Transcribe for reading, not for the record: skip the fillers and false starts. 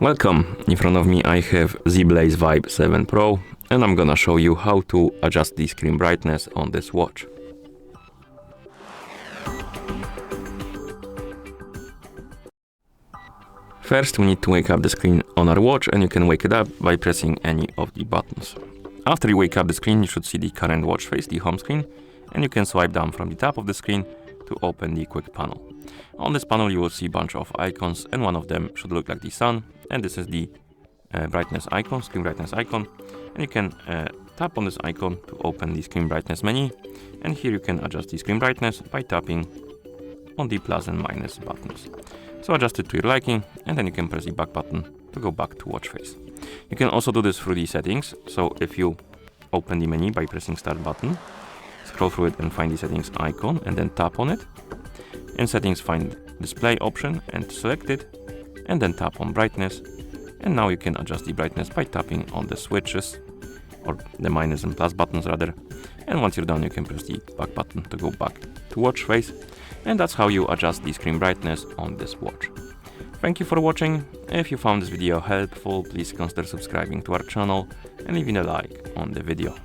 Welcome, in front of me I have ZBlaze Vibe 7 Pro and I'm gonna show you how to adjust the screen brightness on this watch. First we need to wake up the screen on our watch, and you can wake it up by pressing any of the buttons. After you wake up the screen, you should see the current watch face, the home screen, and you can swipe down from the top of the screen to open the quick panel. On this panel you will see a bunch of icons, and one of them should look like the sun, and this is the brightness icon, screen brightness icon, and you can tap on this icon to open the screen brightness menu, and here you can adjust the screen brightness by tapping on the plus and minus buttons. So adjust it to your liking, and then you can press the back button to go back to watch face. You can also do this through the settings, so if you open the menu by pressing start button, scroll through it and find the settings icon and then tap on it. In settings find display option and select it, and then tap on brightness, and now you can adjust the brightness by tapping on the switches, or the minus and plus buttons rather, and once you're done you can press the back button to go back to watch face, and that's how you adjust the screen brightness on this watch. Thank you for watching. If you found this video helpful, please consider subscribing to our channel and leaving a like on the video.